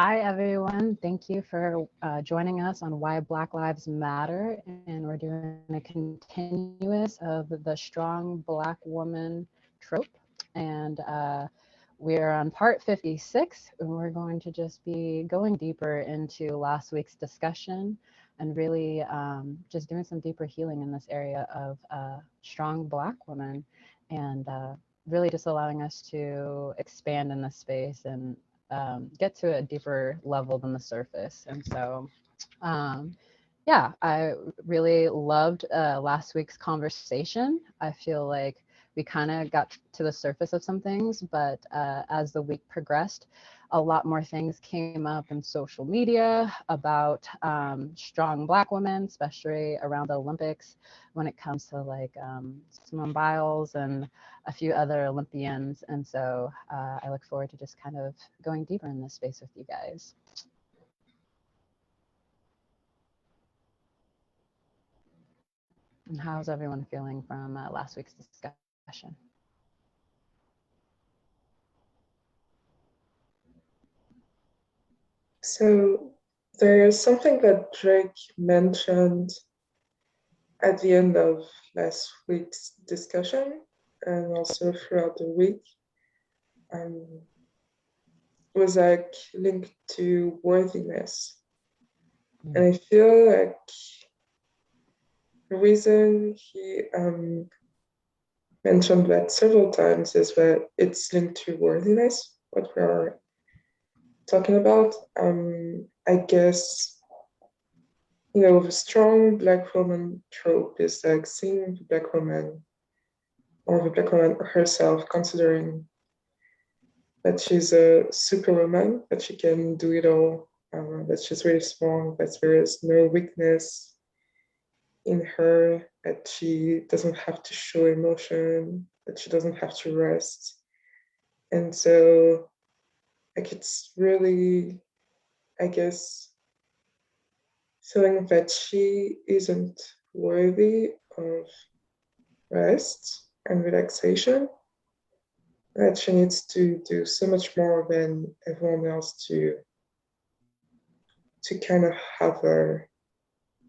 Hi, everyone. Thank you for joining us on Why Black Lives Matter. And we're doing a continuous of the strong Black woman trope. And we're on part 56, and we're going to just be going deeper into last week's discussion and really just doing some deeper healing in this area of strong Black women and really just allowing us to expand in this space and get to a deeper level than the surface. And so, yeah, I really loved last week's conversation. I feel like we kind of got to the surface of some things, but as the week progressed, a lot more things came up in social media about strong Black women, especially around the Olympics when it comes to like Simone Biles and a few other Olympians. And so I look forward to just kind of going deeper in this space with you guys. And how's everyone feeling from last week's discussion? So there's something that Drake mentioned at the end of last week's discussion and also throughout the week. Was like linked to worthiness. And I feel like the reason he mentioned that several times is that it's linked to worthiness, what we are talking about. I guess, the strong Black woman trope is like seeing the Black woman or the Black woman herself considering that she's a superwoman, that she can do it all, that she's really strong, that there is no weakness in her, that she doesn't have to show emotion, that she doesn't have to rest. And so, like, it's really, I guess, feeling that she isn't worthy of rest and relaxation, that she needs to do so much more than everyone else to kind of have her,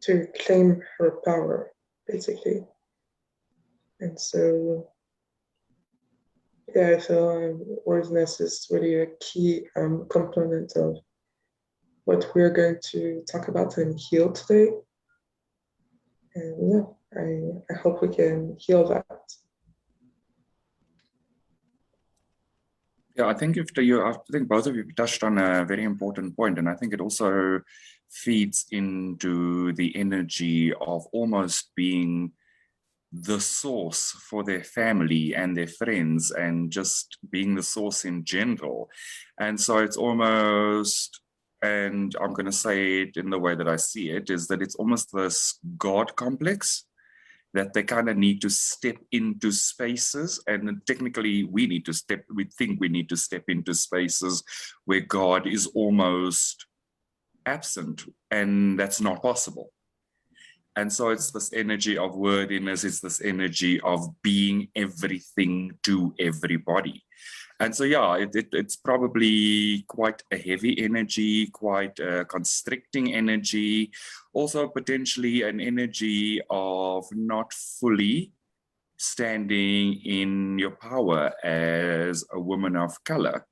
to claim her power, basically. And so, yeah, I feel worthiness is really a key component of what we're going to talk about and heal today. And yeah, I hope we can heal that. Yeah, I think I think both of you touched on a very important point, and I think it also feeds into the energy of almost being the source for their family and their friends, and just being the source in general. And so it's almost, and I'm going to say it in the way that I see it, is that it's almost this God complex that they kind of need to step into spaces, and technically we think we need to step into spaces where God is almost absent, and that's not possible. And so it's this energy of worthiness, it's this energy of being everything to everybody. And so, yeah, it's probably quite a heavy energy, quite a constricting energy, also potentially an energy of not fully standing in your power as a woman of color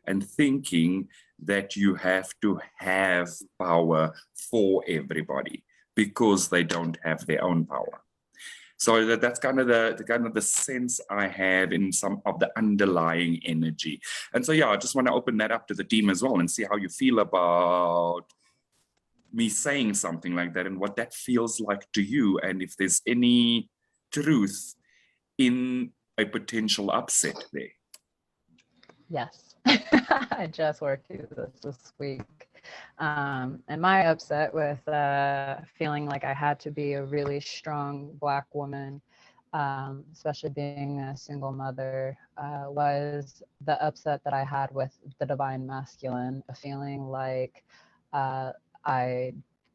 and thinking that you have to have power for everybody because they don't have their own power. So that's kind of the sense I have in some of the underlying energy. And so, yeah, I just want to open that up to the team as well and see how you feel about me saying something like that and what that feels like to you, and if there's any truth in a potential upset there. Yes, I just worked through this week. And my upset with feeling like I had to be a really strong Black woman, especially being a single mother, was the upset that I had with the divine masculine, a feeling like I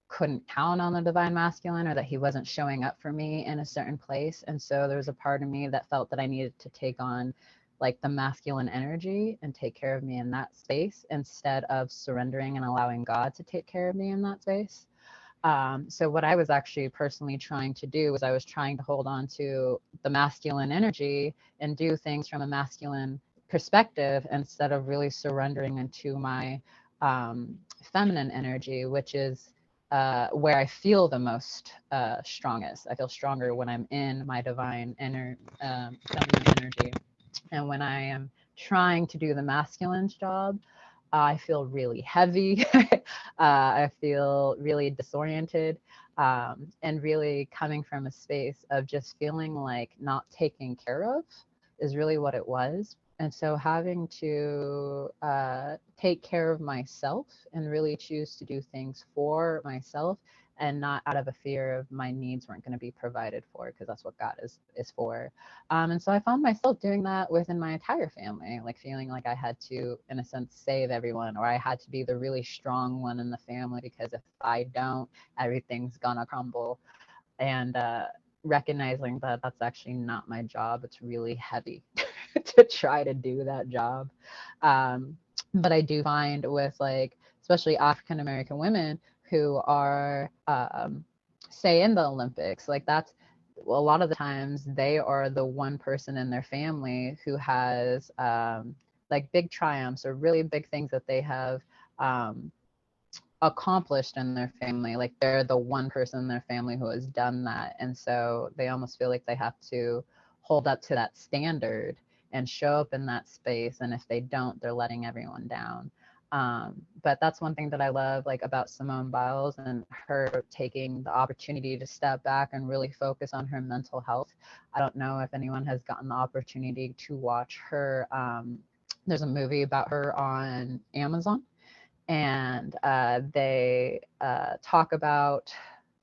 couldn't count on the divine masculine, or that he wasn't showing up for me in a certain place. And so there was a part of me that felt that I needed to take on like the masculine energy and take care of me in that space instead of surrendering and allowing God to take care of me in that space. So what I was actually personally trying to do was I was trying to hold on to the masculine energy and do things from a masculine perspective instead of really surrendering into my feminine energy, which is where I feel the most strongest. I feel stronger when I'm in my divine feminine energy. And when I am trying to do the masculine's job, I feel really heavy. I feel really disoriented, and really coming from a space of just feeling like not taken care of is really what it was. And so having to take care of myself and really choose to do things for myself and not out of a fear of my needs weren't going to be provided for, because that's what God is for. And so I found myself doing that within my entire family, like feeling like I had to, in a sense, save everyone, or I had to be the really strong one in the family, because if I don't, everything's gonna crumble. And recognizing that that's actually not my job. It's really heavy to try to do that job. But I do find with, like, especially African American women who are, say, in the Olympics, like that's, well, a lot of the times they are the one person in their family who has like big triumphs or really big things that they have accomplished in their family. Like they're the one person in their family who has done that. And so they almost feel like they have to hold up to that standard and show up in that space. And if they don't, they're letting everyone down. But that's one thing that I love, like, about Simone Biles and her taking the opportunity to step back and really focus on her mental health. I don't know if anyone has gotten the opportunity to watch her. There's a movie about her on Amazon, and they talk about,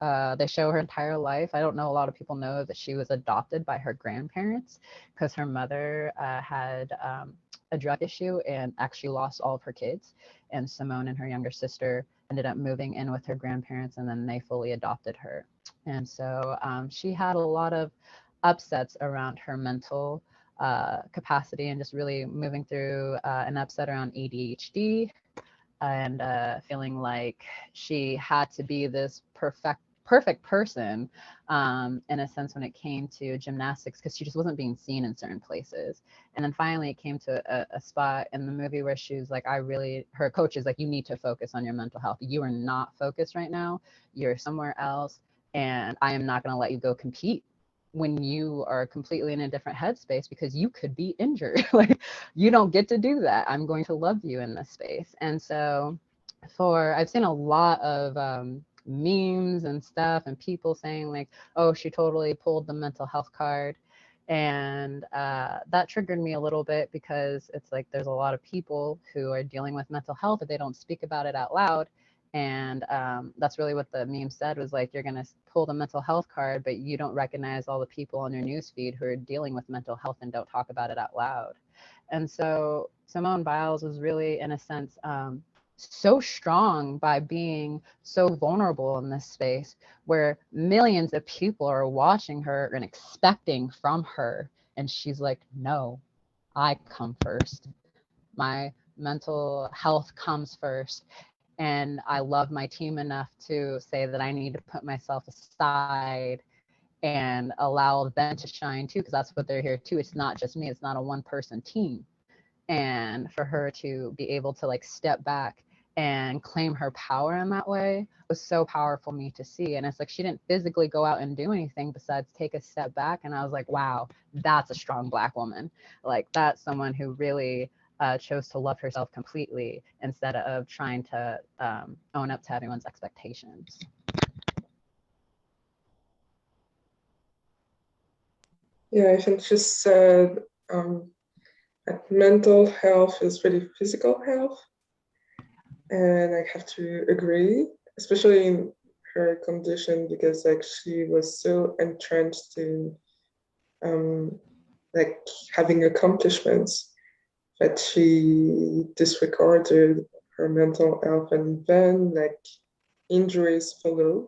they show her entire life. I don't know, a lot of people know that she was adopted by her grandparents because her mother had a drug issue and actually lost all of her kids. And Simone and her younger sister ended up moving in with her grandparents, and then they fully adopted her. And so she had a lot of upsets around her mental capacity, and just really moving through an upset around ADHD, and feeling like she had to be this perfect person, in a sense, when it came to gymnastics, because she just wasn't being seen in certain places. And then finally it came to a spot in the movie where she was like, her coach is like, you need to focus on your mental health. You are not focused right now. You're somewhere else, and I am not going to let you go compete when you are completely in a different headspace, because you could be injured. Like, you don't get to do that. I'm going to love you in this space. And so I've seen a lot of memes and stuff, and people saying like, oh, she totally pulled the mental health card. And that triggered me a little bit, because it's like there's a lot of people who are dealing with mental health, but they don't speak about it out loud. And that's really what the meme said, was like, you're going to pull the mental health card, but you don't recognize all the people on your newsfeed who are dealing with mental health and don't talk about it out loud. And so Simone Biles was really, in a sense, so strong by being so vulnerable in this space where millions of people are watching her and expecting from her. And she's like, no, I come first. My mental health comes first. And I love my team enough to say that I need to put myself aside and allow them to shine too, because that's what they're here too. It's not just me. It's not a one-person team. And for her to be able to, like, step back and claim her power in that way was so powerful for me to see. And it's like she didn't physically go out and do anything besides take a step back. And I was like, wow, that's a strong Black woman. Like, that's someone who really chose to love herself completely instead of trying to own up to everyone's expectations. Yeah, I think she said that mental health is really physical health. And I have to agree, especially in her condition, because like she was so entrenched in like having accomplishments that she disregarded her mental health, and then like injuries followed.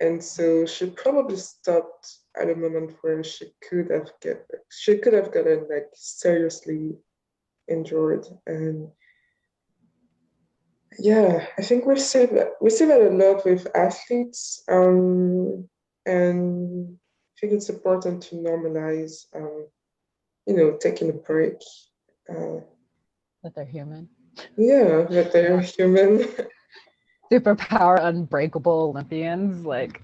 And so she probably stopped at a moment where she could have gotten like seriously injured. And yeah, I think we see that a lot with athletes, and I think it's important to normalize, taking a break. That they're human. Yeah, that they're human. Superpower unbreakable Olympians, like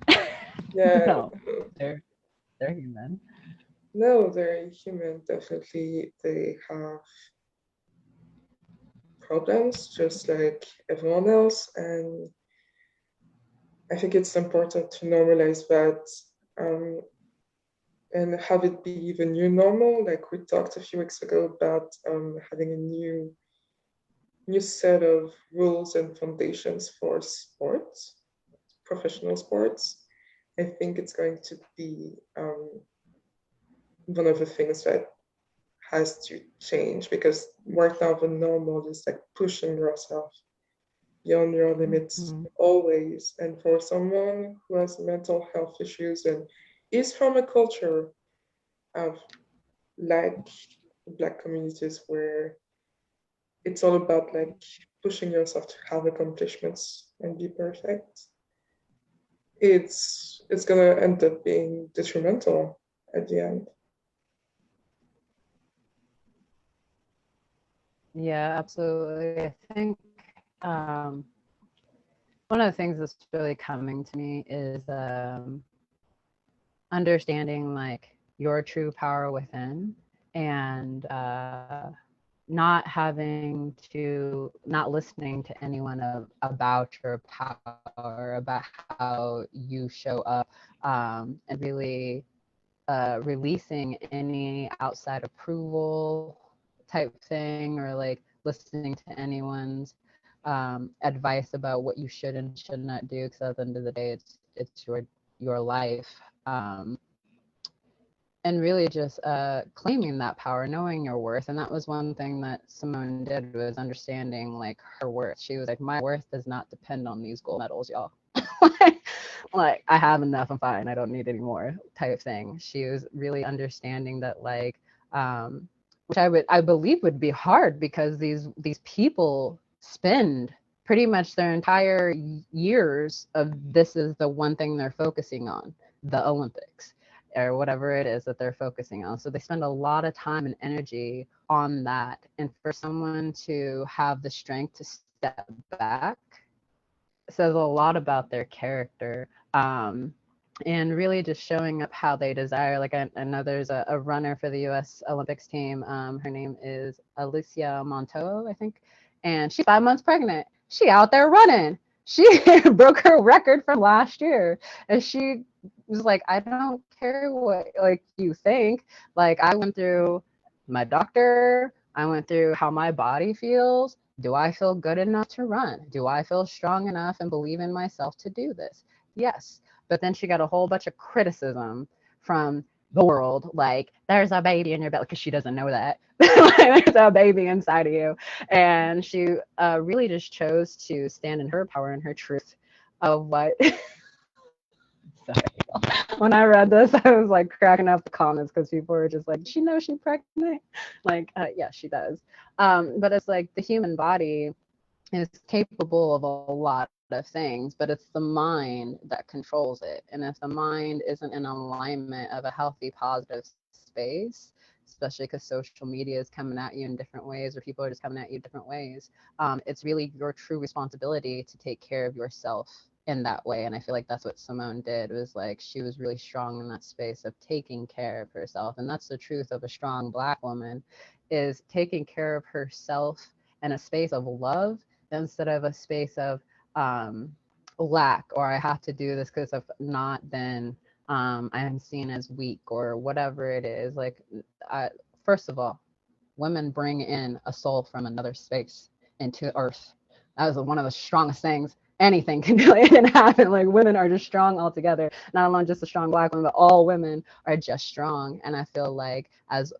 Yeah, no, they're human. no, they're human. Definitely, they have problems just like everyone else, and I think it's important to normalize that, um, and have it be the new normal. Like we talked a few weeks ago about having a new set of rules and foundations for sports, professional sports. I think it's going to be one of the things that has to change, because right now the normal is like pushing yourself beyond your limits always. And for someone who has mental health issues and is from a culture of like Black communities where it's all about like pushing yourself to have accomplishments and be perfect, it's gonna end up being detrimental at the end. Yeah, absolutely. I think one of the things that's really coming to me is understanding like your true power within, and not listening to anyone about your power, about how you show up, and really releasing any outside approval type thing, or like listening to anyone's advice about what you should and should not do, because at the end of the day it's your life. And really just claiming that power, knowing your worth. And that was one thing that Simone did, was understanding like her worth. She was like, my worth does not depend on these gold medals, y'all. Like I have enough, I'm fine, I don't need any more type thing. She was really understanding that, like which I believe would be hard, because these people spend pretty much their entire years of, this is the one thing they're focusing on, the Olympics or whatever it is that they're focusing on. So they spend a lot of time and energy on that. And for someone to have the strength to step back says a lot about their character. And really just showing up how they desire. Like I know there's a runner for the U.S. Olympics team. Her name is Alicia Montoya, I think. And she's 5 months pregnant. She out there running. She broke her record from last year. And she was like, I don't care what like you think. Like I went through my doctor. I went through how my body feels. Do I feel good enough to run? Do I feel strong enough and believe in myself to do this? Yes. But then she got a whole bunch of criticism from the world, like there's a baby in your belly, because she doesn't know that. There's a baby inside of you. And she really just chose to stand in her power and her truth of what. Sorry. When I read this, I was like cracking up the comments, because people were just like, she knows she's pregnant. Like, yeah, she does. But it's like the human body is capable of a lot of things, but it's the mind that controls it. And if the mind isn't in alignment of a healthy, positive space, especially because social media is coming at you in different ways, or people are just coming at you different ways, it's really your true responsibility to take care of yourself in that way. And I feel like that's what Simone did, was like she was really strong in that space of taking care of herself. And that's the truth of a strong Black woman, is taking care of herself in a space of love instead of a space of lack, or I have to do this, because if not, then I'm seen as weak, or whatever it is. Like, first of all, women bring in a soul from another space into earth. That was one of the strongest things anything can do. It can happen. Like, women are just strong altogether. Not alone just a strong Black woman, but all women are just strong. And I feel like as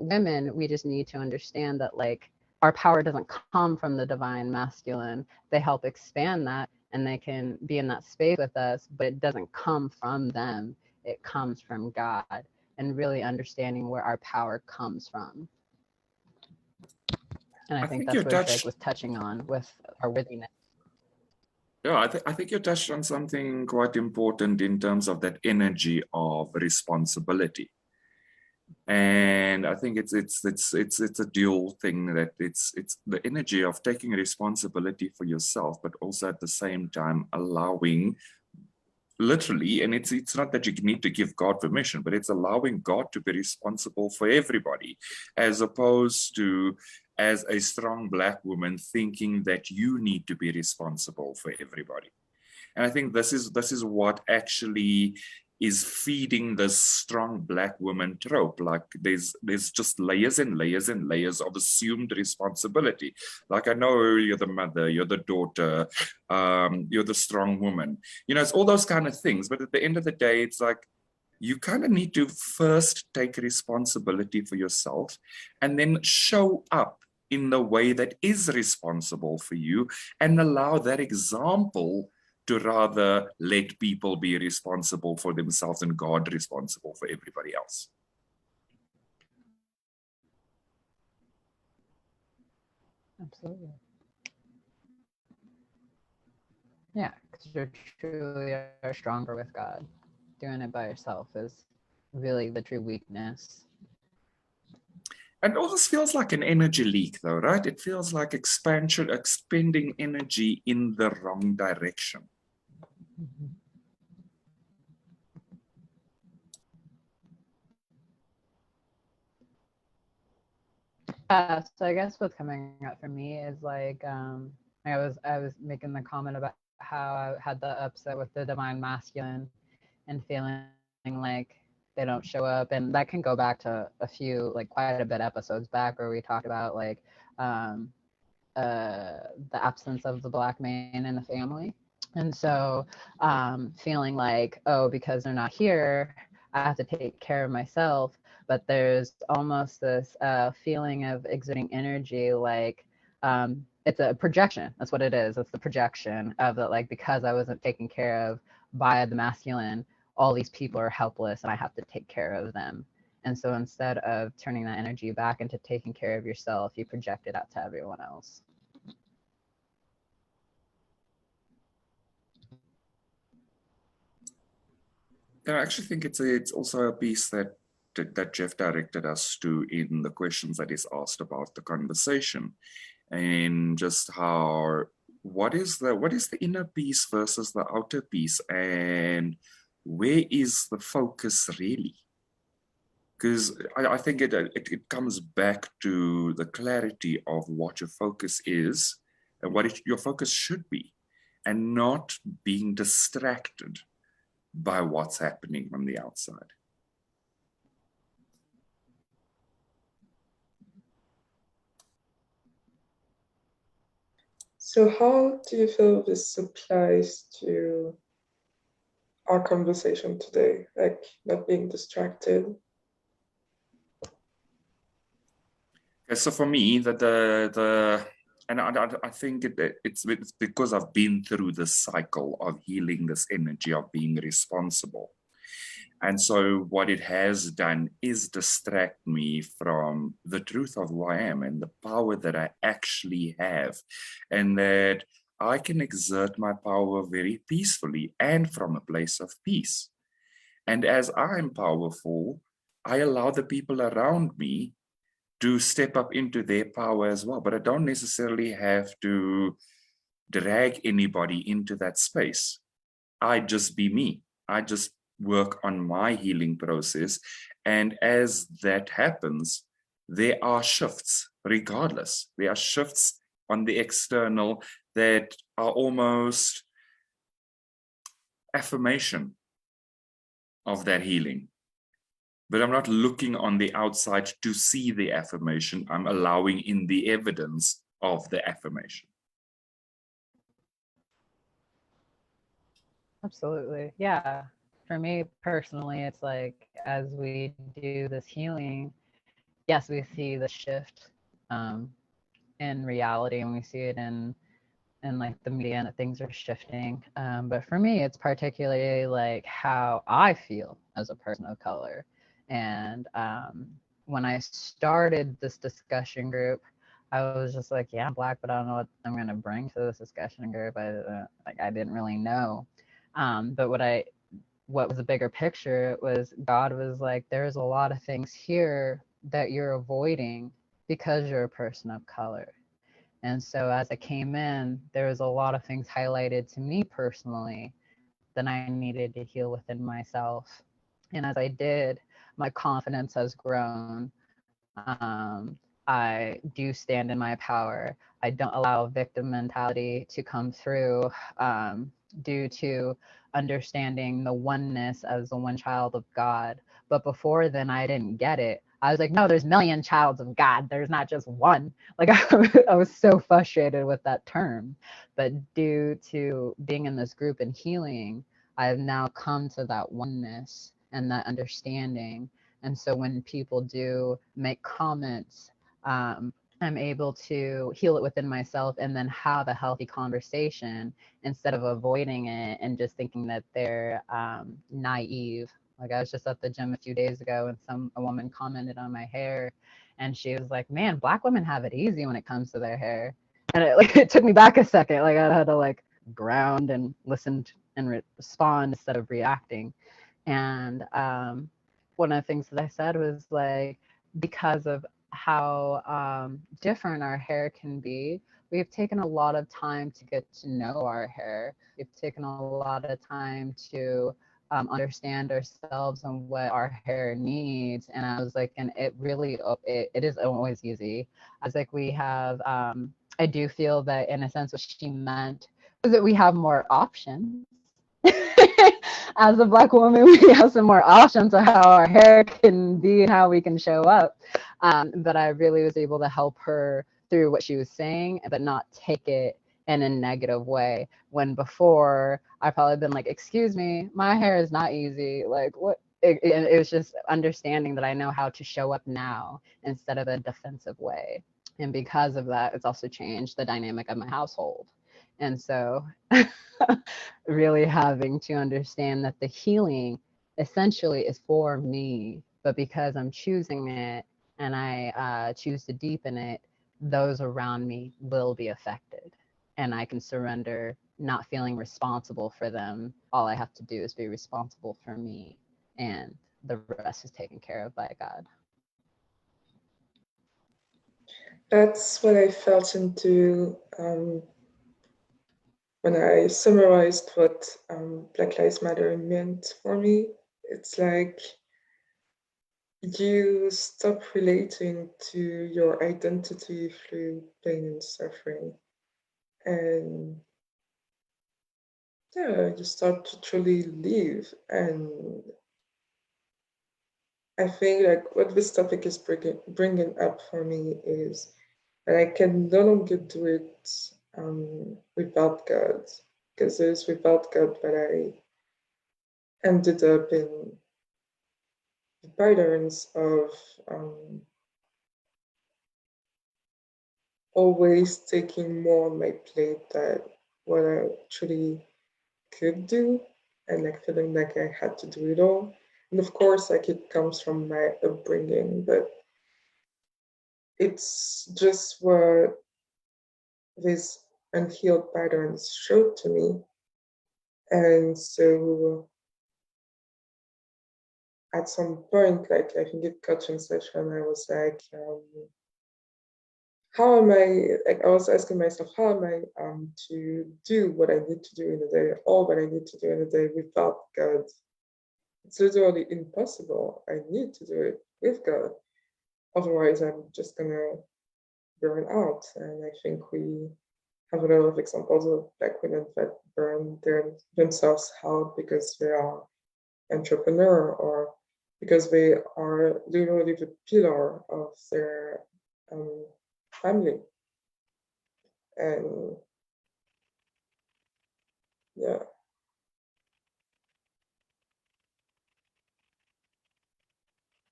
women, we just need to understand that, like, our power doesn't come from the divine masculine. They help expand that, and they can be in that space with us, but it doesn't come from them. it comes from God, and really understanding where our power comes from. And I think that's what Greg was touching on with our worthiness. Yeah, I think you touched on something quite important in terms of that energy of responsibility. And I think it's a dual thing, that it's the energy of taking responsibility for yourself, but also at the same time allowing, literally, and it's not that you need to give God permission, but it's allowing God to be responsible for everybody, as opposed to as a strong Black woman thinking that you need to be responsible for everybody. And I think this is what actually is feeding this strong Black woman trope. Like there's just layers and layers and layers of assumed responsibility. Like, I know you're the mother, you're the daughter, you're the strong woman. You know, it's all those kind of things. But at the end of the day, it's like, you kind of need to first take responsibility for yourself and then show up in the way that is responsible for you, and allow that example to rather let people be responsible for themselves and God responsible for everybody else. Absolutely. Yeah, because you truly are stronger with God. Doing it by yourself is really the true weakness. And all this feels like an energy leak, though, right? It feels like expending energy in the wrong direction. Mm-hmm. So I guess what's coming up for me is like I was making the comment about how I had the upset with the divine masculine and feeling like they don't show up, and that can go back to a few, like quite a bit episodes back, where we talked about like the absence of the Black man in the family. And so feeling like, oh, because they're not here, I have to take care of myself. But there's almost this feeling of exerting energy, like it's a projection. That's what it is. It's the projection of that, like, because I wasn't taken care of by the masculine, all these people are helpless and I have to take care of them. And so instead of turning that energy back into taking care of yourself, you project it out to everyone else. I actually think it's also a piece that Jeff directed us to in the questions that is asked about the conversation, and just how what is the inner piece versus the outer piece, and where is the focus really? Because I think it comes back to the clarity of what your focus is and what your focus should be, and not being distracted by what's happening on the outside. So how do you feel this applies to our conversation today? Like not being distracted? Okay, so for me, and I think it's because I've been through this cycle of healing this energy of being responsible. And so what it has done is distract me from the truth of who I am and the power that I actually have, and that I can exert my power very peacefully and from a place of peace. And as I'm powerful, I allow the people around me to step up into their power as well. But I don't necessarily have to drag anybody into that space. I just be me. I just work on my healing process. And as that happens, there are shifts regardless. There are shifts on the external that are almost affirmation of that healing. But I'm not looking on the outside to see the affirmation. I'm allowing in the evidence of the affirmation. Absolutely. Yeah. For me personally, it's like as we do this healing, yes, we see the shift in reality, and we see it in and like the media and that things are shifting. But for me, it's particularly like how I feel as a person of color. And when I started this discussion group, I was just like, yeah, I'm Black, but I don't know what I'm going to bring to this discussion group. I didn't really know. But what was the bigger picture was God was like, there's a lot of things here that you're avoiding because you're a person of color. And so as I came in, there was a lot of things highlighted to me personally that I needed to heal within myself. And as I did, my confidence has grown. I do stand in my power. I don't allow victim mentality to come through due to understanding the oneness as the one child of God. But before then, I didn't get it. I was like, no, there's million childs of God. There's not just one. Like I was so frustrated with that term. But due to being in this group and healing, I've now come to that oneness and that understanding. And so when people do make comments, I'm able to heal it within myself and then have a healthy conversation instead of avoiding it and just thinking that they're naive. Like I was just at the gym a few days ago and a woman commented on my hair and she was like, man, Black women have it easy when it comes to their hair. And it took me back a second. Like I had to like ground and listen and respond instead of reacting. And one of the things that I said was like, because of how different our hair can be, we've taken a lot of time to get to know our hair. We've taken a lot of time to understand ourselves and what our hair needs. And I was like, and it really, it is always easy. I was like, we have, I do feel that in a sense what she meant was that we have more options. As a Black woman, we have some more options of how our hair can be and how we can show up. But I really was able to help her through what she was saying, but not take it in a negative way. When before, I probably been like, excuse me, my hair is not easy. Like, what? It was just understanding that I know how to show up now instead of a defensive way. And because of that, it's also changed the dynamic of my household. And so really having to understand that the healing essentially is for me, but because I'm choosing it and I choose to deepen it, those around me will be affected. And I can surrender not feeling responsible for them. All I have to do is be responsible for me, and the rest is taken care of by God. That's what I felt into when I summarized what Black Lives Matter meant for me. It's like you stop relating to your identity through pain and suffering. And yeah, you start to truly live. And I think like what this topic is bringing up for me is that I can no longer do it without God, because it's without God that I ended up in the patterns of always taking more on my plate than what I truly could do, and like feeling like I had to do it all. And of course, like it comes from my upbringing, but it's just what these unhealed patterns showed to me. And so at some point, like I think it coaching session, I was like, how am I, like I was asking myself, how am I to do what I need to do in a day, all that I need to do in a day without God? It's literally impossible. I need to do it with God. Otherwise, I'm just gonna burn out. And I think we have a lot of examples of Black women that burn themselves out because they are entrepreneur or because they are literally the pillar of their family. And yeah.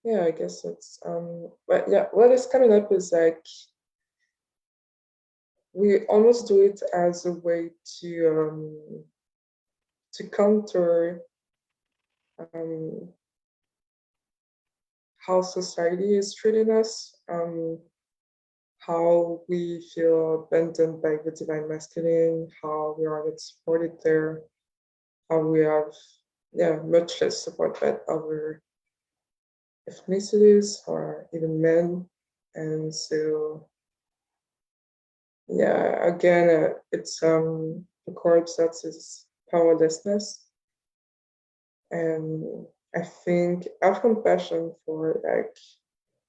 Yeah, I guess it's but yeah, what is coming up is like we almost do it as a way to counter how society is treating us, how we feel abandoned by the divine masculine, how we are not supported there, how we have much less support by other ethnicities or even men. And so again, it's the corpse that's its powerlessness. And I think I have compassion for like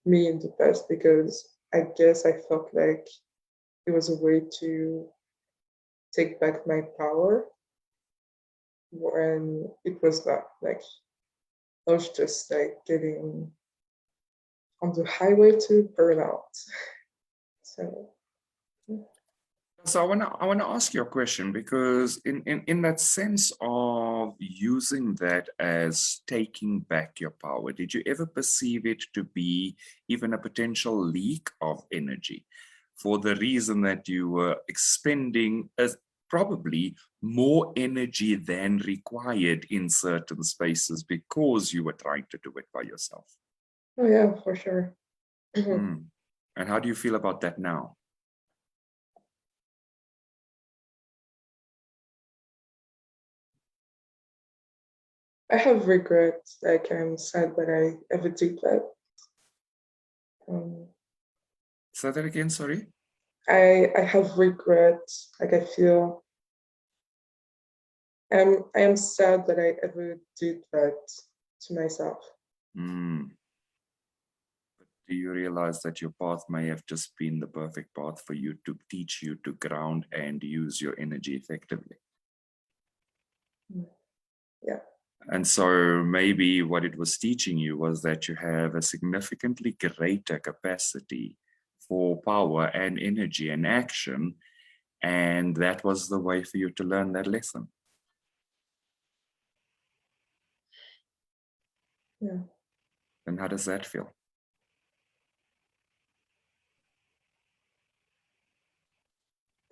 me in the past because I guess I felt like it was a way to take back my power when it was not. Like I was just like getting on the highway to burnout. So So I wanna ask you a question, because in that sense of using that as taking back your power, did you ever perceive it to be even a potential leak of energy, for the reason that you were expending probably more energy than required in certain spaces because you were trying to do it by yourself? oh yeah, for sure. Mm. And how do you feel about that now? I have regrets. Like I'm sad that I ever did that. Say that again, sorry. I have regrets. Like I feel I am sad that I ever did that to myself. Mm. But do you realize that your path may have just been the perfect path for you, to teach you to ground and use your energy effectively? Yeah. And so maybe what it was teaching you was that you have a significantly greater capacity for power and energy and action. And that was the way for you to learn that lesson. Yeah. And how does that feel?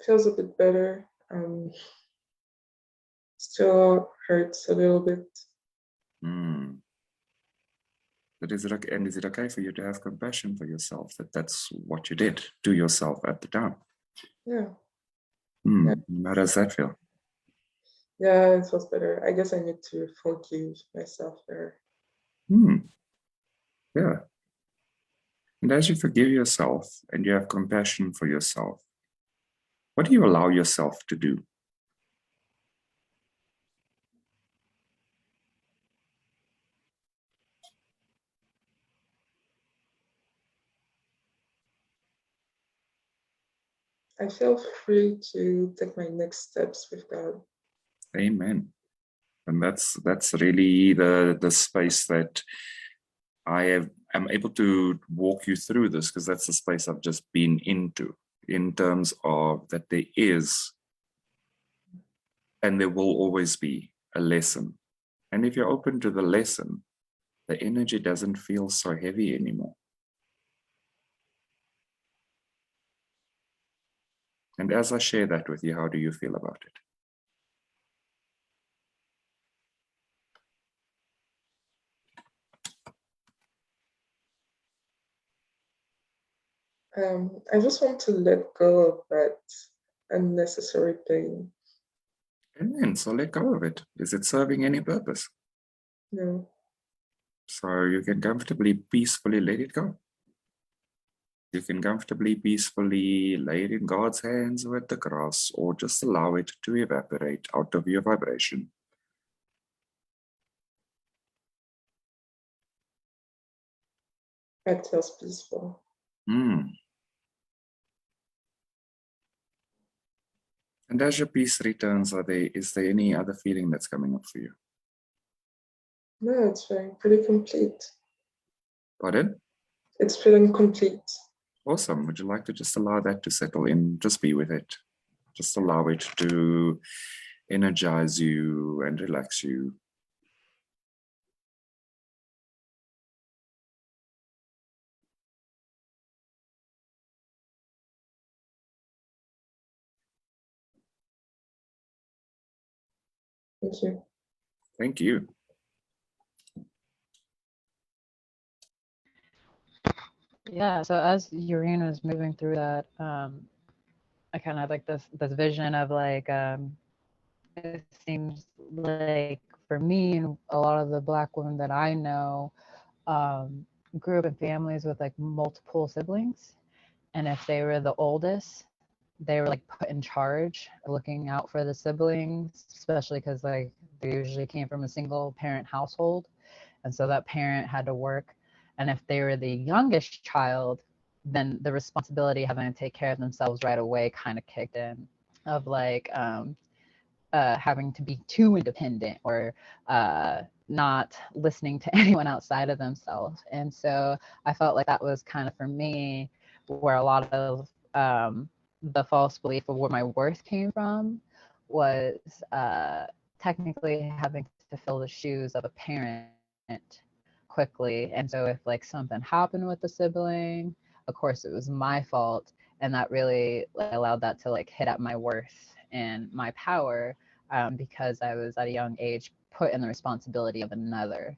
Feels a bit better. Still hurts a little bit. Mm. But is it okay, and is it okay for you to have compassion for yourself, that that's what you did to yourself at the time? Yeah. Mm. How does that feel? Yeah, it feels better. I guess I need to forgive myself there. Hmm. Yeah. And as you forgive yourself and you have compassion for yourself, what do you allow yourself to do? I feel free to take my next steps with God. Amen. And that's really the space that am able to walk you through this, because that's the space I've just been into, in terms of that there is and there will always be a lesson. And if you're open to the lesson, the energy doesn't feel so heavy anymore. And as I share that with you, how do you feel about it? I just want to let go of that unnecessary pain. Amen. So let go of it. Is it serving any purpose? No. So you can comfortably, peacefully let it go. You can comfortably, peacefully lay it in God's hands or at the cross, or just allow it to evaporate out of your vibration. That feels peaceful. Mm. And as your peace returns, is there any other feeling that's coming up for you? No, it's feeling pretty complete. Pardon? It's feeling complete. Awesome. Would you like to just allow that to settle in? Just be with it. Just allow it to energize you and relax you. Thank you. Thank you. Yeah, so as Urine was moving through that, I kind of had like this vision of like it seems like for me and a lot of the Black women that I know grew up in families with like multiple siblings, and if they were the oldest, they were like put in charge of looking out for the siblings, especially because like they usually came from a single parent household, and so that parent had to work. And if they were the youngest child, then the responsibility of having to take care of themselves right away kind of kicked in, of like having to be too independent or not listening to anyone outside of themselves. And so I felt like that was kind of for me where a lot of the false belief of where my worth came from was technically having to fill the shoes of a parent quickly. And so if like something happened with the sibling, of course it was my fault, and that really like, allowed that to like hit at my worth and my power, because I was at a young age put in the responsibility of another,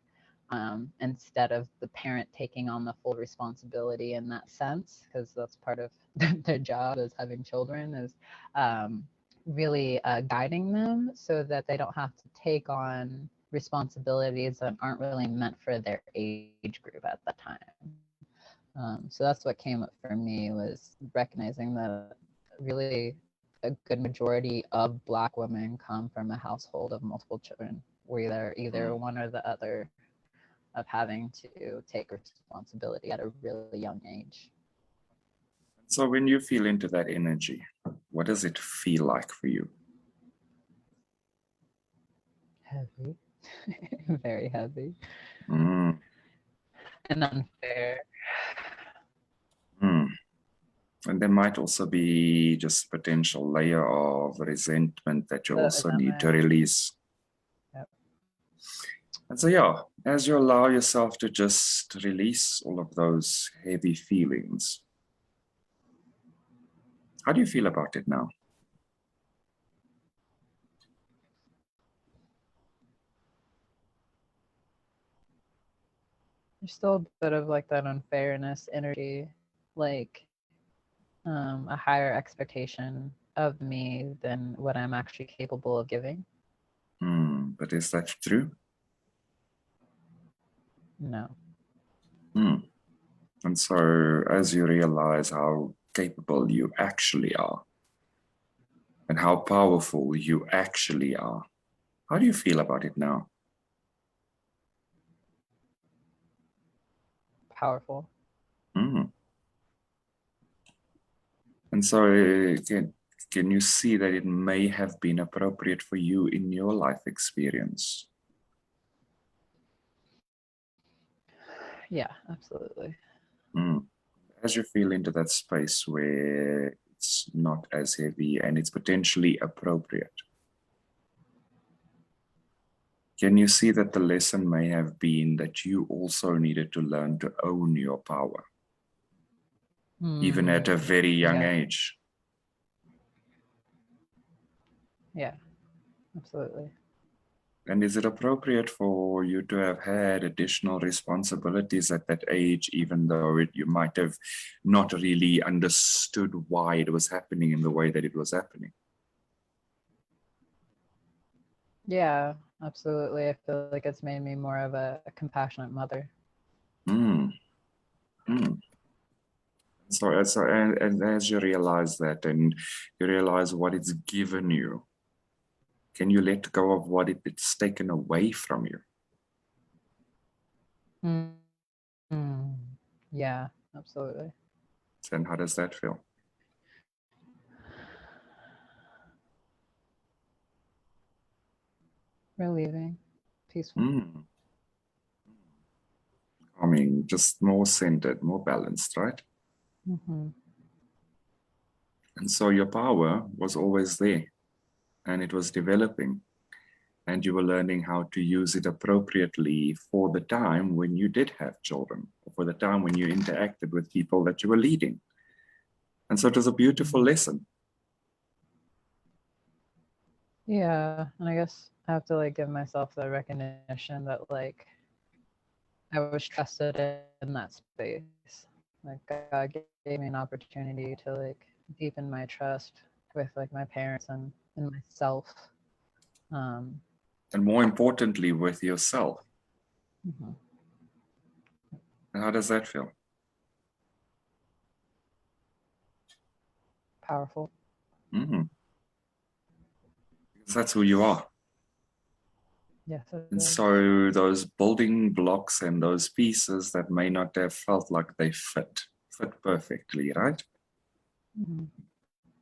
instead of the parent taking on the full responsibility in that sense, because that's part of their job as having children, is really guiding them so that they don't have to take on responsibilities that aren't really meant for their age group at that time. So that's what came up for me, was recognizing that really a good majority of Black women come from a household of multiple children, where either one or the other of having to take responsibility at a really young age. So when you feel into that energy, what does it feel like for you? Heavy. Very heavy. Mm. And unfair. Mm. And there might also be just potential layer of resentment that you also need to release. Yep. And so, yeah, as you allow yourself to just release all of those heavy feelings, how do you feel about it now? There's still a bit of like that unfairness energy, like a higher expectation of me than what I'm actually capable of giving. But is that true? No. And so as you realize how capable you actually are and how powerful you actually are, how do you feel about it now? Powerful. And so can you see that it may have been appropriate for you in your life experience? Yeah, absolutely. As you feel into that space where it's not as heavy and it's potentially appropriate, can you see that the lesson may have been that you also needed to learn to own your power, even at a very young age? Yeah, absolutely. And is it appropriate for you to have had additional responsibilities at that age, even though you might have not really understood why it was happening in the way that it was happening? Yeah, absolutely. I feel like it's made me more of a compassionate mother. So and as you realize that and you realize what it's given you, can you let go of what it's taken away from you? Yeah, absolutely. Then how does that feel? Relieving, peaceful. I mean, just more centered, more balanced, right? And so your power was always there and it was developing, and you were learning how to use it appropriately for the time when you did have children, or for the time when you interacted with people that you were leading. And so it was a beautiful lesson. Yeah, and I guess I have to like give myself the recognition that like I was trusted in that space. Like God gave me an opportunity to like deepen my trust with like my parents and myself. Um, And more importantly, with yourself. mhm. How does that feel? Powerful. Mm. Because that's who you are. Yes, it And is. so those building blocks and those pieces that may not have felt like they fit perfectly, right? Mhm.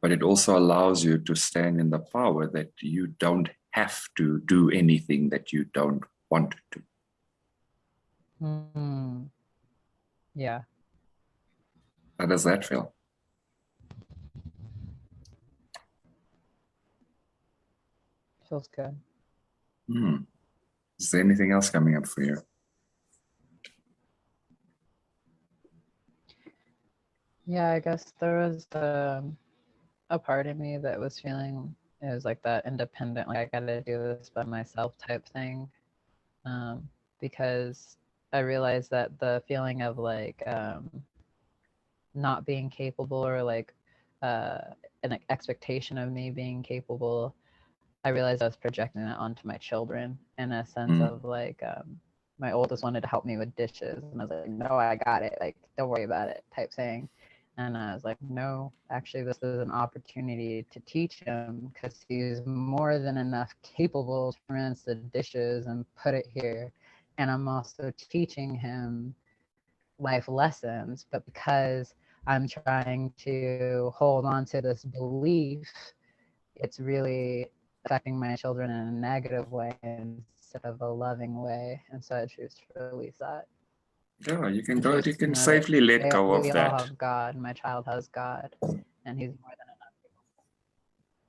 But it also allows you to stand in the power that you don't have to do anything that you don't want to. Mm. Yeah, How does that feel? feels good. Hmm. Is there anything else coming up for you? Yeah, I guess there was a part of me that was feeling it was like that independent, like I gotta do this by myself type thing. Because I realized that the feeling of like not being capable or like uh, an expectation of me being capable, I realized I was projecting that onto my children in a sense of like my oldest wanted to help me with dishes, and I was like, no, I got it. Like, don't worry about it, type thing. And I was like, no, actually, this is an opportunity to teach him because he's more than enough capable to rinse the dishes and put it here. And I'm also teaching him life lessons, but because I'm trying to hold on to this belief, it's really affecting my children in a negative way instead of a loving way. And so I choose to release that. Yeah, you can And go, choose you to can know that safely let go of we all that. have God. My child has God, and he's more than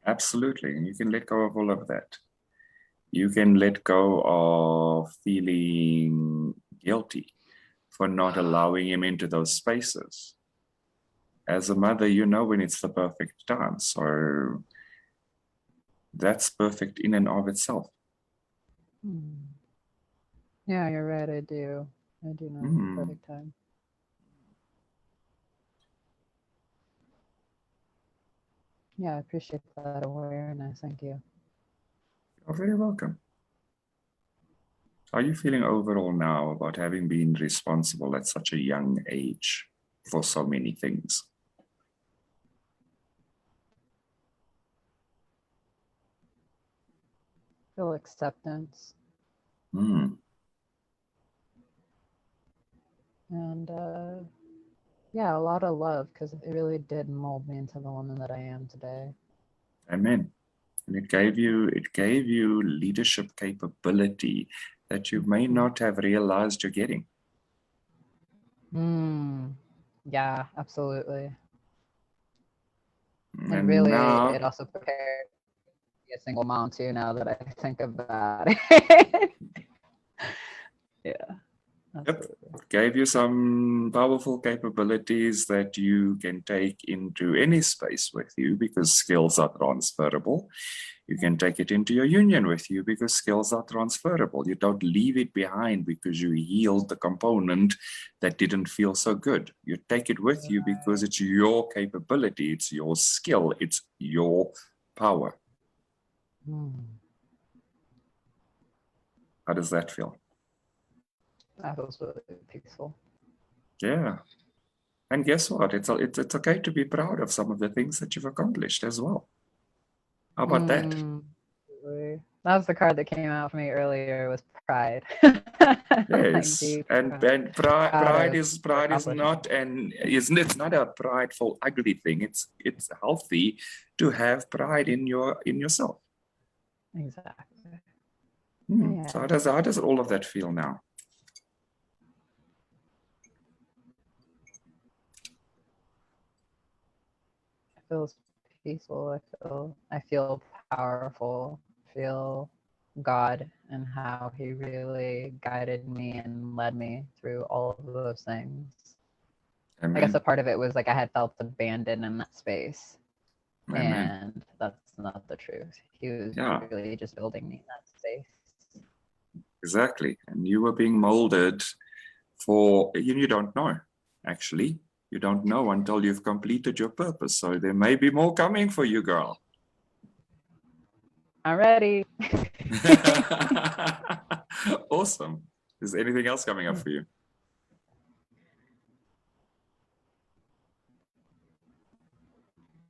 Absolutely. And you can let go of all of that. You can let go of feeling guilty for not allowing him into those spaces. As a mother, you know when it's the perfect time. So that's perfect in and of itself. enough. Yeah, you're right. I do. I do know the perfect time. Yeah, I appreciate that awareness. Thank you. You're very welcome. How are you feeling overall now about having been responsible at such a young age for so many things? Feel acceptance and yeah, a lot of love because it really did mold me into the woman that I am today. Amen. And it gave you leadership capability that you may not have realized you're getting. Yeah, absolutely. And And really, now, it also prepared me to be a single mom too. Now that I think about it. Yeah, absolutely. gave you some powerful capabilities that you can take into any space with you because skills are transferable. You can take it into your union with you because skills are transferable. You don't leave it behind because you healed the component that didn't feel so good. You take it with you because it's your capability, it's your skill, it's your power. How does that feel? That feels really peaceful. Yeah. And guess what? It's okay to be proud of some of the things that you've accomplished as well. How about that? That was the card that came out for me earlier was pride. Like Yes, deep and pride, proud pride of is your pride is not accomplishment. an isn't it's not a prideful ugly thing. It's healthy to have pride in yourself. Exactly. So Yeah. how does all of that feel now? It feels peaceful. I feel powerful. Feel God and how He really guided me and led me through all of those things. I guess a Amen. part of it was like I had felt abandoned in that space, Amen. and that's not the truth. He was Yeah. really just building me in that space. Exactly. And you were being molded for, you don't know, actually. You don't know until you've completed your purpose. So there may be more coming for you, girl. I'm ready. Awesome. Is there anything else coming up for you?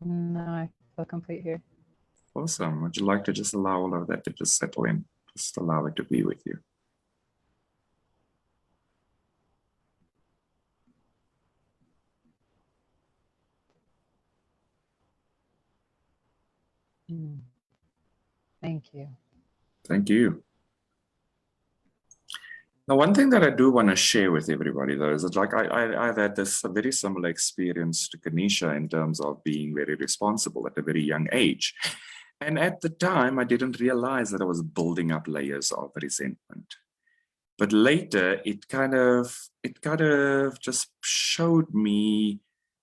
No, I feel complete here. Awesome. Would you like to just allow all of that to just settle in? Just allow it to be with you. Thank you. Thank you. Now, one thing that I do want to share with everybody, though, is that like I've had this very similar experience to Kanisha in terms of being very responsible at a very young age. And at the time, I didn't realize that I was building up layers of resentment. But later, it kind of just showed me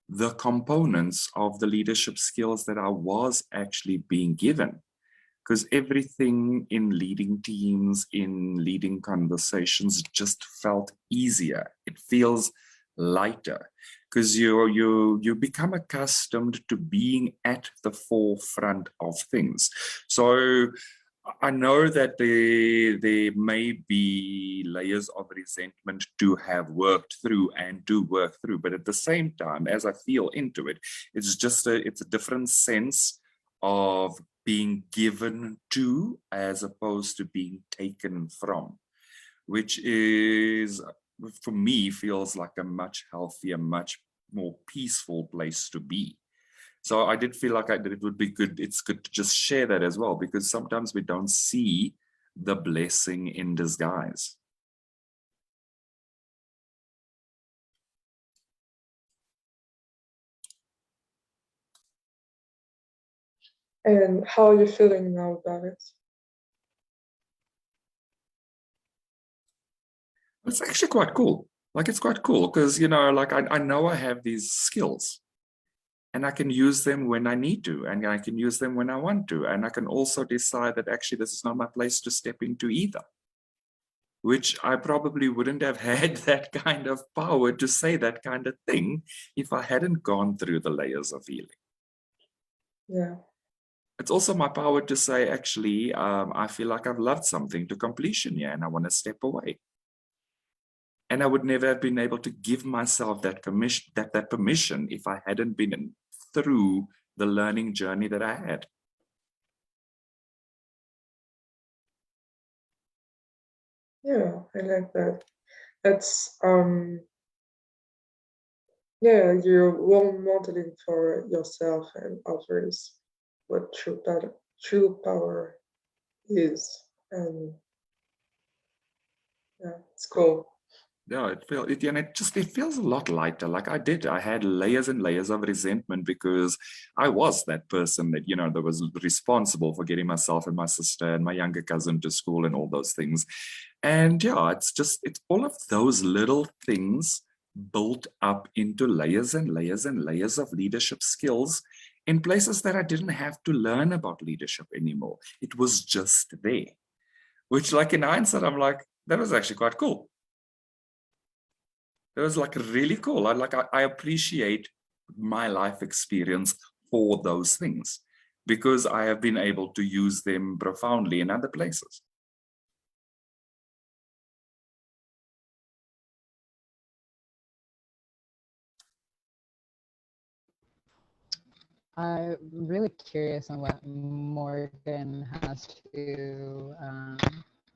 the components of the leadership skills that I was actually being given. Because everything in leading teams, in leading conversations just felt easier. It feels lighter because you become accustomed to being at the forefront of things. So I know that there may be layers of resentment to have worked through and to work through, but at the same time, as I feel into it, it's a different sense of being given to as opposed to being taken from, which is, for me, feels like a much healthier, much more peaceful place to be. So I did feel like it would be good. It's good to just share that as well, because sometimes we don't see the blessing in disguise. And how are you feeling now about it? It's actually quite cool. Like, it's quite cool because, like I know I have these skills and I can use them when I need to, and I can use them when I want to. And I can also decide that actually this is not my place to step into either, which I probably wouldn't have had that kind of power to say that kind of thing if I hadn't gone through the layers of healing. Yeah. It's also my power to say, actually, I feel like I've loved something to completion here and I want to step away. And I would never have been able to give myself that permission if I hadn't been through the learning journey that I had. Yeah, I like that. That's yeah, you're role modeling for yourself and others what true power is. And yeah, it's cool. Yeah, it feels a lot lighter. Like I had layers and layers of resentment because I was that person that was responsible for getting myself and my sister and my younger cousin to school and all those things. And yeah, it's all of those little things built up into layers and layers and layers of leadership skills in places that I didn't have to learn about leadership anymore. It was just there, which, like, in hindsight, I'm like, that was actually quite cool. It was like really cool. I appreciate my life experience for those things because I have been able to use them profoundly in other places. I'm really curious on what Morgan has to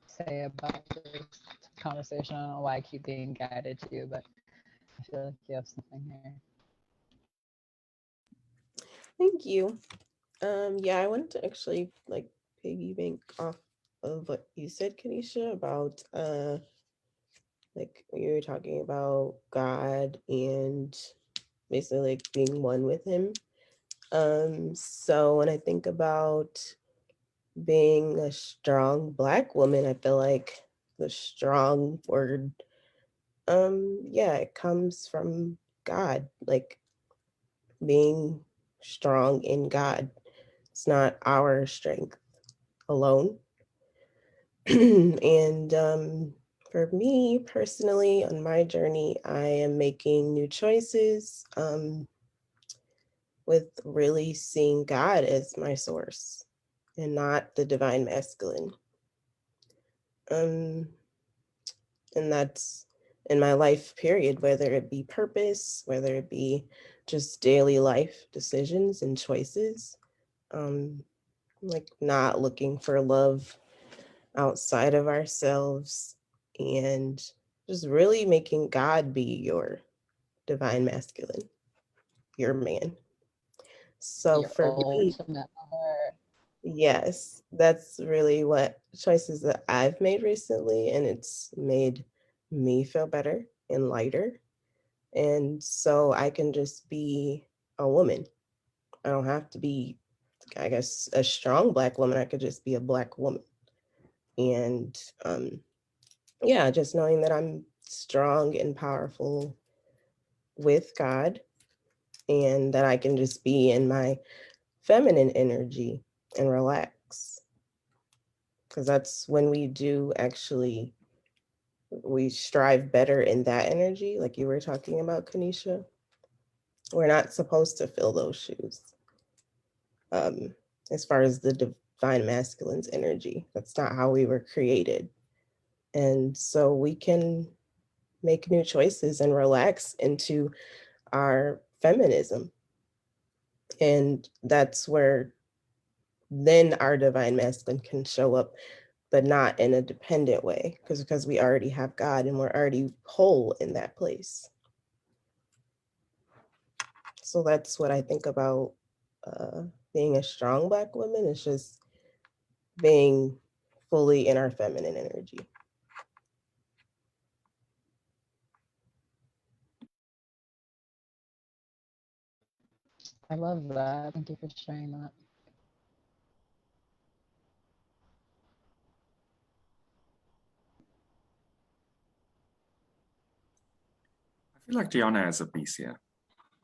say about this conversation. I don't know why I keep being guided to you, but I feel like you have something here. Thank you. Yeah, I wanted to actually like piggyback off of what you said, Kanisha, about like when you were talking about God and basically like being one with him. So when I think about being a strong Black woman, I feel like the strong word, yeah, it comes from God, like being strong in God. It's not our strength alone. And for me personally, on my journey, I am making new choices with really seeing God as my source and not the divine masculine. And that's in my life period, whether it be purpose, whether it be just daily life decisions and choices, like not looking for love outside of ourselves, and just really making God be your divine masculine, your man. So Your for me, ultimate lover. yes, that's really what choices that I've made recently, and it's made me feel better and lighter. And so I can just be a woman. I don't have to be, I guess, a strong Black woman. I could just be a Black woman. And yeah, just knowing that I'm strong and powerful with God, and that I can just be in my feminine energy and relax. Because that's when we do actually, we strive better in that energy, like you were talking about, Kanisha. We're not supposed to fill those shoes. As far as the divine masculine's energy, that's not how we were created. And so we can make new choices and relax into our feminism. And that's where then our divine masculine can show up, but not in a dependent way, because we already have God and we're already whole in that place. So that's what I think about being a strong Black woman. It's just being fully in our feminine energy. I love that. Thank you for sharing that. I feel like Gianna has a piece here.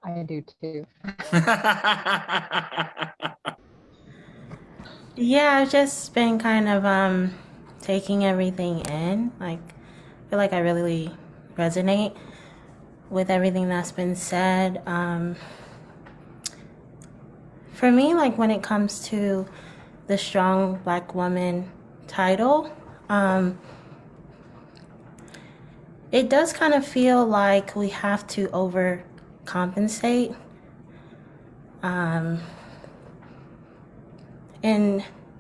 I do too. Yeah, I've just been kind of taking everything in. Like, I feel like I really resonate with everything that's been said. For me, like when it comes to the strong Black woman title, it does kind of feel like we have to overcompensate. And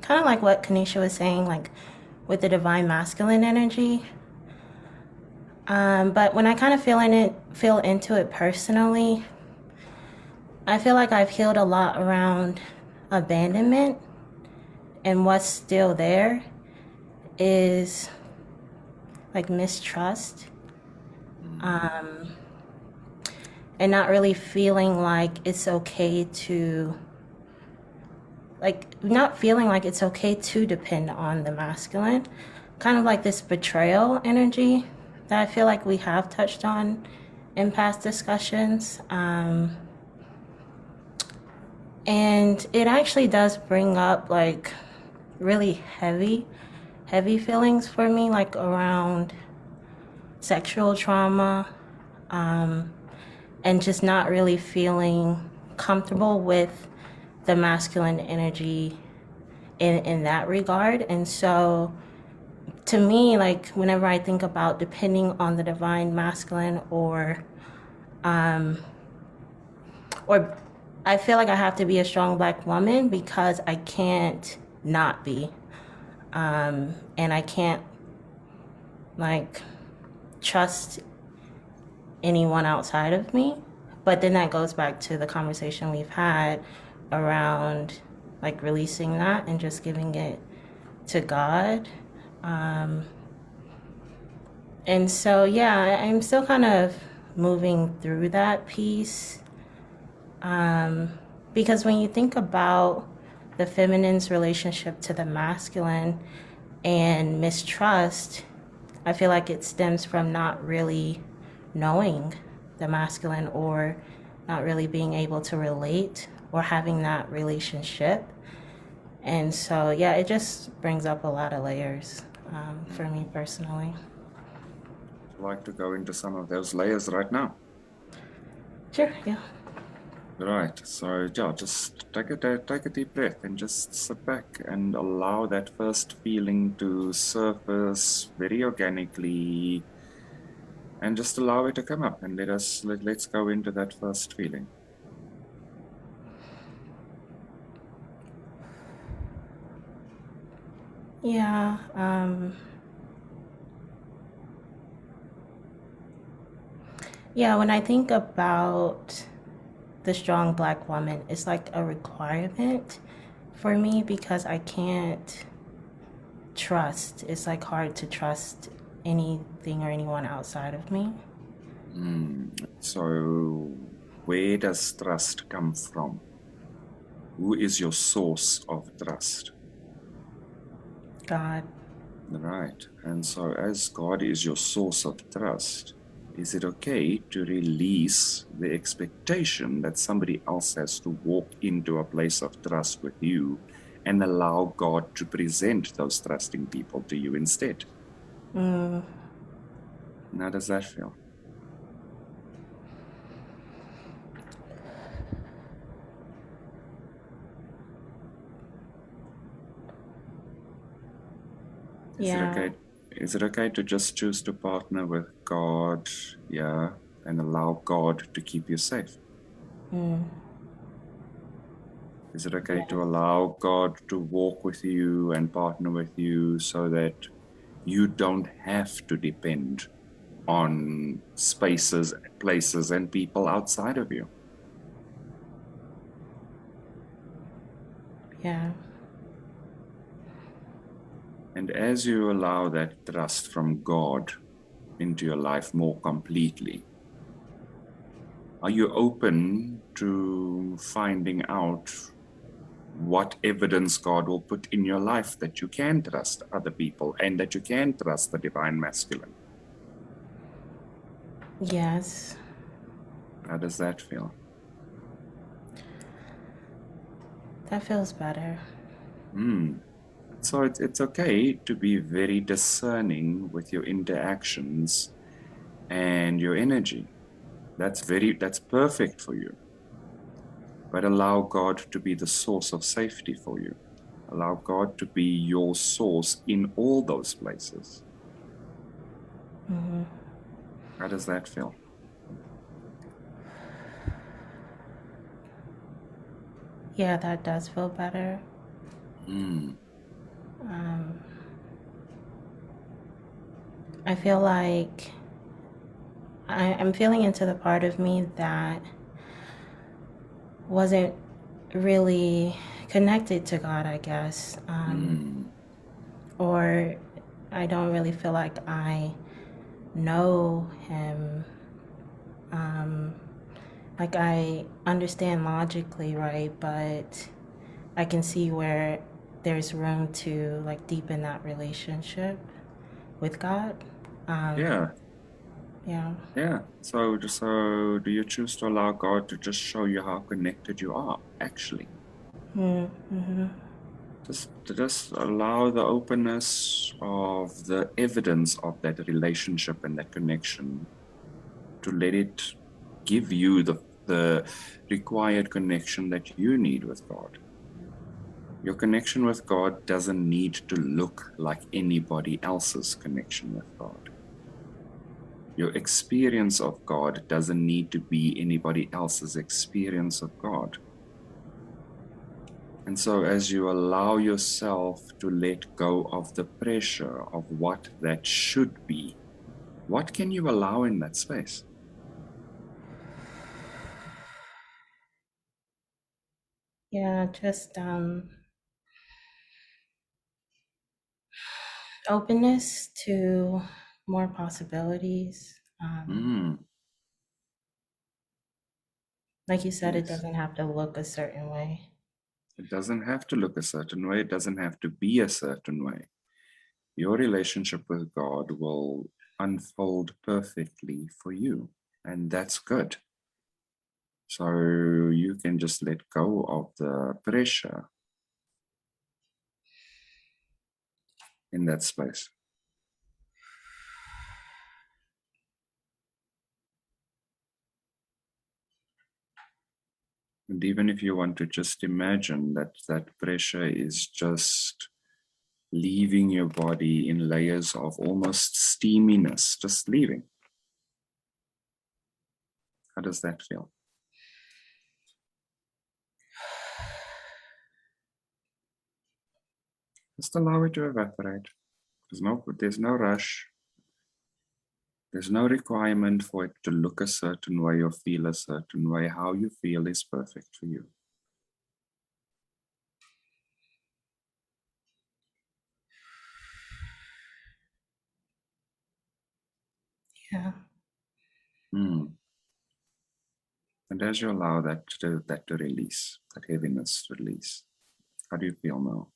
kind of like what Kanisha was saying, like with the divine masculine energy. But when I kind of feel into it personally, I feel like I've healed a lot around abandonment, and what's still there is like mistrust, and not really feeling like it's okay to depend on the masculine, kind of like this betrayal energy that I feel like we have touched on in past discussions. And it actually does bring up like really heavy feelings for me, like around sexual trauma, and just not really feeling comfortable with the masculine energy in that regard. And so to me, like whenever I think about depending on the divine masculine, or I feel like I have to be a strong Black woman because I can't not be, and I can't like trust anyone outside of me. But then that goes back to the conversation we've had around like releasing that and just giving it to God. And so, yeah, I'm still kind of moving through that piece. Because when you think about the feminine's relationship to the masculine and mistrust, I feel like it stems from not really knowing the masculine, or not really being able to relate or having that relationship. And so, yeah, it just brings up a lot of layers for me personally. I'd like to go into some of those layers right now. Sure, yeah. Right. So yeah, just take a deep breath and just sit back and allow that first feeling to surface very organically, and just allow it to come up, and let's go into that first feeling. Yeah. Yeah, when I think about the strong Black woman, it's like a requirement for me because I can't trust. It's like hard to trust anything or anyone outside of me. So where does trust come from? Who is your source of trust? God. Right. And so as God is your source of trust, is it okay to release the expectation that somebody else has to walk into a place of trust with you and allow God to present those trusting people to you instead? Mm, How does that feel? yeah. Is it okay to just choose to partner with God, yeah, and allow God to keep you safe? Mm, Is it okay to allow God to walk with you and partner with you so that you don't have to depend on spaces, places, and people outside of you? yeah. And as you allow that trust from God into your life more completely, are you open to finding out what evidence God will put in your life that you can trust other people and that you can trust the divine masculine? Yes. How does that feel? That feels better. So it's okay to be very discerning with your interactions and your energy. That's perfect for you. But allow God to be the source of safety for you. Allow God to be your source in all those places. Mm-hmm. How does that feel? Yeah, that does feel better. I feel like I'm feeling into the part of me that wasn't really connected to God, I guess. Or I don't really feel like I know Him. Like I understand logically, right? But I can see where there's room to like deepen that relationship with God. Yeah. Yeah. Yeah. So do you choose to allow God to just show you how connected you are, actually? Mm-hmm. Just allow the openness of the evidence of that relationship and that connection to let it give you the required connection that you need with God. Your connection with God doesn't need to look like anybody else's connection with God. Your experience of God doesn't need to be anybody else's experience of God. And so as you allow yourself to let go of the pressure of what that should be, what can you allow in that space? Yeah, just openness to more possibilities. Like you said, it Yes. doesn't have to look a certain way. It doesn't have to look a certain way. It doesn't have to be a certain way. Your relationship with God will unfold perfectly for you, and that's good. So you can just let go of the pressure in that space. And even if you want to just imagine that that pressure is just leaving your body in layers of almost steaminess, just leaving. How does that feel? Just allow it to evaporate. There's no rush. There's no requirement for it to look a certain way or feel a certain way. How you feel is perfect for you. Yeah. And as you allow that to release, that heaviness to release, how do you feel now?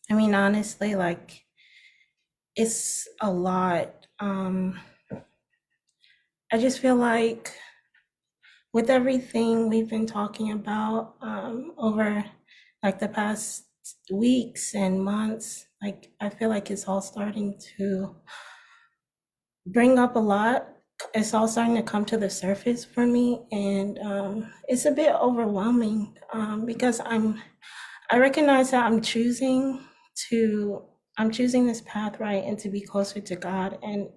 I mean, honestly, like, it's a lot. I just feel like with everything we've been talking about over like the past weeks and months, like I feel like it's all starting to bring up a lot. It's all starting to come to the surface for me, and it's a bit overwhelming because I recognize that I'm choosing this path, right, and to be closer to God, and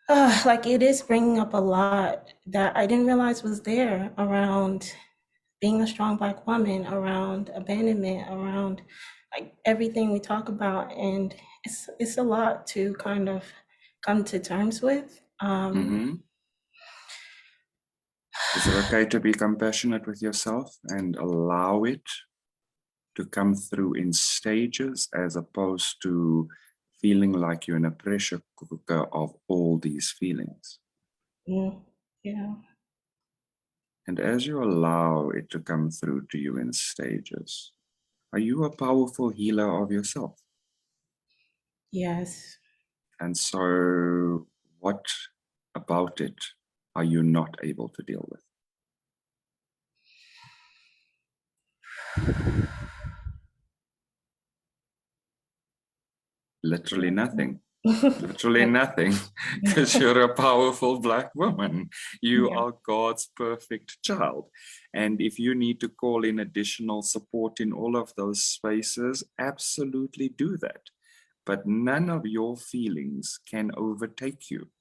like it is bringing up a lot that I didn't realize was there around being a strong Black woman, around abandonment, around like everything we talk about, and it's a lot to kind of come to terms with. Is it okay to be compassionate with yourself and allow it to come through in stages as opposed to feeling like you're in a pressure cooker of all these feelings? Yeah. And as you allow it to come through to you in stages, are you a powerful healer of yourself? Yes. And so what about it are you not able to deal with? Literally nothing. Literally nothing, because you're a powerful Black woman. You are God's perfect child. And if you need to call in additional support in all of those spaces, absolutely do that. But none of your feelings can overtake you.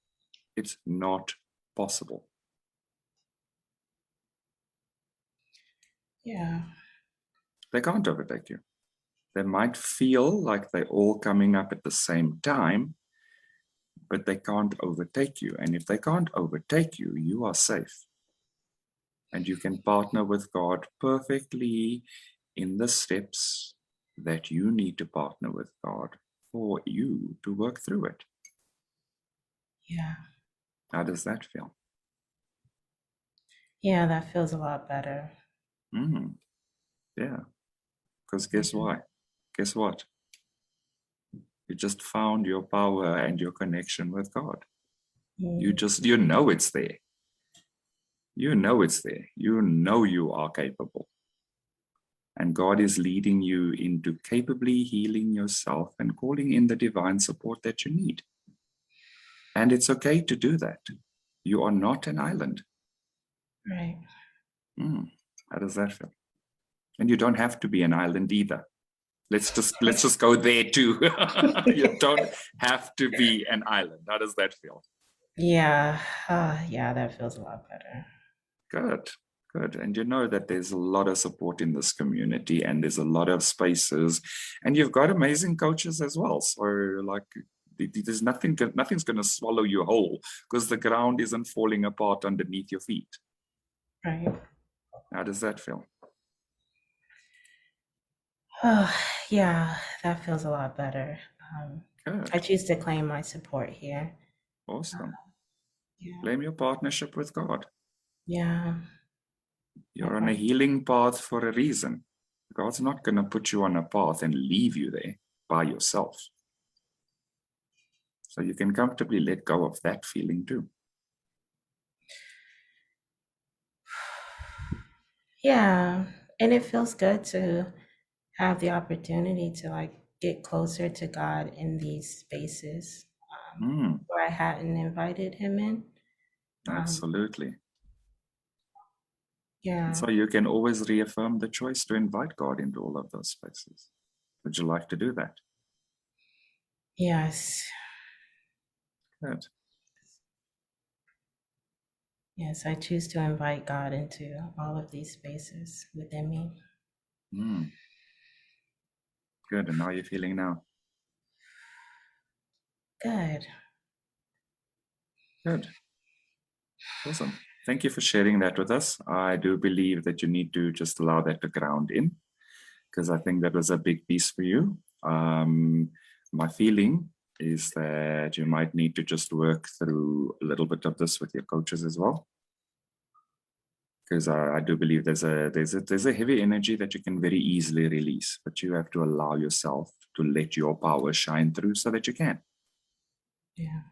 It's not possible. Yeah. They can't overtake you. They might feel like they're all coming up at the same time, but they can't overtake you. And if they can't overtake you, you are safe. And you can partner with God perfectly in the steps that you need to partner with God for you to work through it. Yeah. How does that feel? Yeah, that feels a lot better. Yeah. Because guess why? Guess what? You just found your power and your connection with God. You know it's there. You know it's there. You know you are capable. And God is leading you into capably healing yourself and calling in the divine support that you need. And it's okay to do that. You are not an island. Right. How does that feel? And you don't have to be an island either. Let's just go there too. You don't have to be an island. How does that feel? Yeah. Yeah, that feels a lot better. Good. Good. And you know that there's a lot of support in this community and there's a lot of spaces and you've got amazing coaches as well. So like there's nothing's going to swallow you whole because the ground isn't falling apart underneath your feet. Right. How does that feel? Yeah, that feels a lot better. Good. I choose to claim my support here. Awesome. Yeah. Claim your partnership with God. Yeah. You're on a healing path for a reason. God's not going to put you on a path and leave you there by yourself. So you can comfortably let go of that feeling too. Yeah, and it feels good to have the opportunity to like get closer to God in these spaces where I hadn't invited him in. Absolutely. Yeah. So you can always reaffirm the choice to invite God into all of those spaces. Would you like to do that? Yes. Good. Yes, I choose to invite God into all of these spaces within me. Good. And how are you feeling now? Good. Good. Awesome. Thank you for sharing that with us. I do believe that you need to just allow that to ground in, because I think that was a big piece for you. My feeling is that you might need to just work through a little bit of this with your coaches as well, because I do believe there's a heavy energy that you can very easily release, but you have to allow yourself to let your power shine through so that you can. Yeah.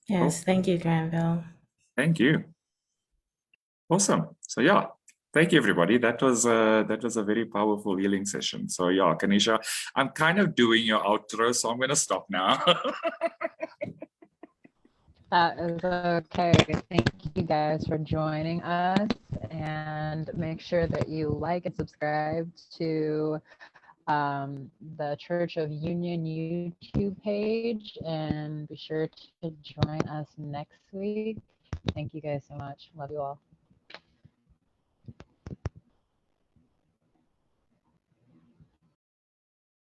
Yes, Cool. thank you, Granville. Thank you. Awesome. So yeah, thank you everybody. That was a very powerful healing session. So yeah, Kanisha, I'm kind of doing your outro, so I'm gonna stop now. That is okay. Thank you guys for joining us, and make sure that you like and subscribe to the Church of Union YouTube page, and be sure to join us next week. Thank you guys so much. Love you all.